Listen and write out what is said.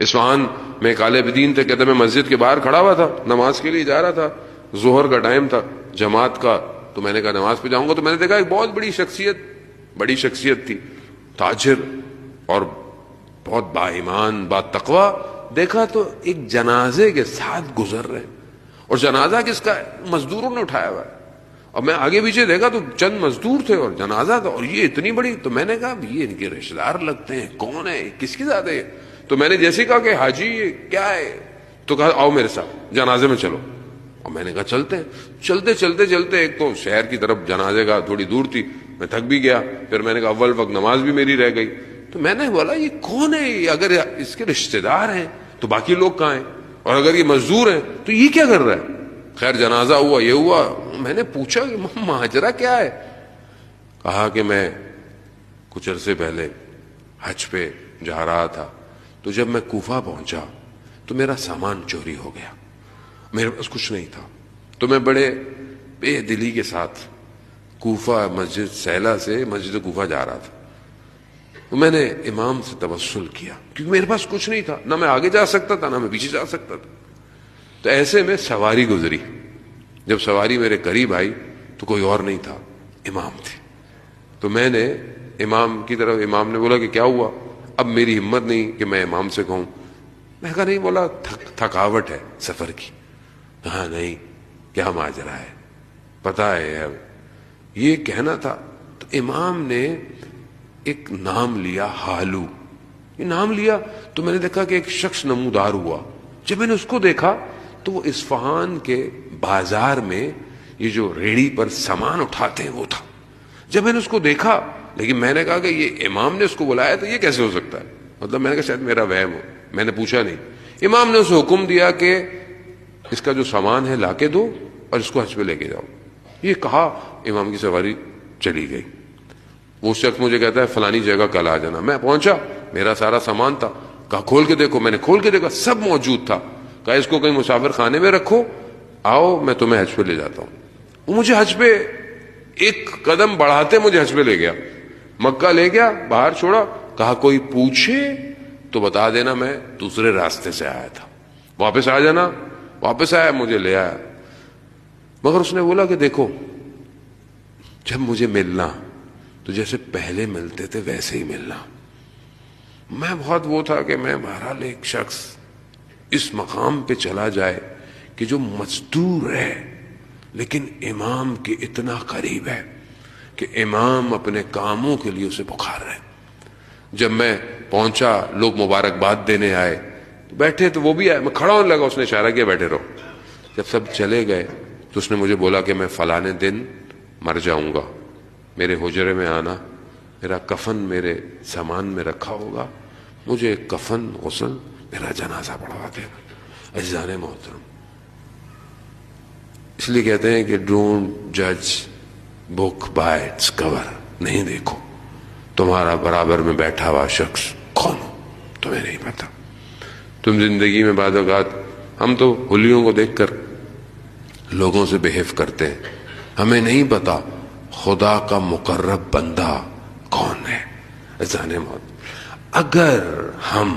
Isfahan میں ایک عالم دین تھے، کہتے میں مسجد کے باہر کھڑا ہوا تھا، نماز کے لیے جا رہا تھا، ظہر کا ٹائم تھا جماعت کا، تو میں نے کہا نماز پہ جاؤں گا، تو میں نے دیکھا ایک بہت بڑی شخصیت تھی، تاجر اور بہت با ایمان با تقوی، دیکھا تو ایک جنازے کے ساتھ گزر رہے، اور جنازہ کس کا ہے؟ مزدوروں نے اٹھایا ہوا ہے، اور میں آگے پیچھے دیکھا تو چند مزدور تھے اور جنازہ تھا، اور یہ اتنی بڑی، تو میں نے کہا یہ ان کے رشتہ دار لگتے ہیں، کون ہے، کس کی ذات ہے؟ تو میں نے جیسے کہا کہ حاجی یہ کیا ہے، تو کہا آؤ میرے ساتھ جنازے میں چلو، اور میں نے کہا چلتے ہیں۔ چلتے ایک تو شہر کی طرف جنازے کا تھوڑی دور تھی، میں تھک بھی گیا، پھر میں نے کہا اول وقت نماز بھی میری رہ گئی، تو میں نے بولا یہ کون ہے، اگر اس کے رشتہ دار ہیں تو باقی لوگ کہاں ہیں، اور اگر یہ مزدور ہیں تو یہ کیا کر رہا ہے؟ خیر جنازہ ہوا، یہ ہوا، میں نے پوچھا کہ ماجرا کیا ہے؟ کہا کہ میں کچھ عرصے پہلے حج پہ جا رہا تھا، تو جب میں کوفہ پہنچا تو میرا سامان چوری ہو گیا، میرے پاس کچھ نہیں تھا، تو میں بڑے بے دلی کے ساتھ کوفہ مسجد سیلا سے مسجد کوفہ جا رہا تھا، تو میں نے امام سے توسل کیا، کیونکہ میرے پاس کچھ نہیں تھا، نہ میں آگے جا سکتا تھا نہ میں پیچھے جا سکتا تھا، تو ایسے میں سواری گزری، جب سواری میرے قریب آئی تو کوئی اور نہیں تھا، امام تھے، تو میں نے امام کی طرف، امام نے بولا کہ کیا ہوا؟ اب میری ہمت نہیں کہ میں امام سے کہوں، میں کہا نہیں، بولا تھکاوٹ ہے سفر کی، کہا نہیں کیا ماجرا ہے، پتا ہے اب یہ کہنا تھا، تو امام نے ایک نام لیا، حالو، یہ نام لیا، تو میں نے دیکھا کہ ایک شخص نمودار ہوا، جب میں نے اس کو دیکھا تو وہ اصفہان کے بازار میں یہ جو ریڑھی پر سامان اٹھاتے ہیں وہ تھا، جب میں نے اس کو دیکھا، لیکن میں نے کہا کہ یہ امام نے اس کو بلایا تو یہ کیسے ہو سکتا ہے، مطلب میں نے کہا شاید میرا وہم ہو، میں نے پوچھا نہیں، امام نے اسے حکم دیا کہ اس کا جو سامان ہے لا کے دو اور اس کو حج پہ لے کے جاؤ، یہ کہا امام کی سواری چلی گئی، وہ شخص مجھے کہتا ہے فلانی جگہ کل آ جانا، میں پہنچا، میرا سارا سامان تھا، کہا کھول کے دیکھو، میں نے کھول کے دیکھا سب موجود تھا، کہا اس کو کہیں مسافر خانے میں رکھو، آؤ میں تمہیں حج پہ لے جاتا ہوں، وہ مجھے حج پہ ایک قدم بڑھاتے مجھے حج پہ لے گیا، مکہ لے گیا، باہر چھوڑا، کہا کوئی پوچھے تو بتا دینا میں دوسرے راستے سے آیا تھا، واپس آ جانا، واپس آیا، مجھے لے آیا، مگر اس نے بولا کہ دیکھو جب مجھے ملنا تو جیسے پہلے ملتے تھے ویسے ہی ملنا، میں بہت وہ تھا کہ میں بہرحال ایک شخص اس مقام پہ چلا جائے کہ جو مزدور ہے لیکن امام کے اتنا قریب ہے کہ امام اپنے کاموں کے لیے اسے پکار رہے۔ جب میں پہنچا لوگ مبارکباد دینے آئے، بیٹھے تو وہ بھی آئے، میں کھڑا ہونے لگا، اس نے اشارہ کیا بیٹھے رہو، جب سب چلے گئے تو اس نے مجھے بولا کہ میں فلانے دن مر جاؤں گا، میرے حجرے میں آنا، میرا کفن میرے سامان میں رکھا ہوگا، مجھے کفن غسل میرا جنازہ پڑھوا دینا۔ عزیزان محترم، اس لیے کہتے ہیں کہ ڈونٹ جج بک بائی اٹس کور، نہیں دیکھو تمہارا برابر میں بیٹھا ہوا شخص کون ہو، تمہیں نہیں پتا۔ تم زندگی میں بعض اوقات ہم تو حلیوں کو دیکھ کر لوگوں سے بہیو کرتے ہیں، ہمیں نہیں پتا خدا کا مقرب بندہ کون ہے۔ عزیزان محترم، اگر ہم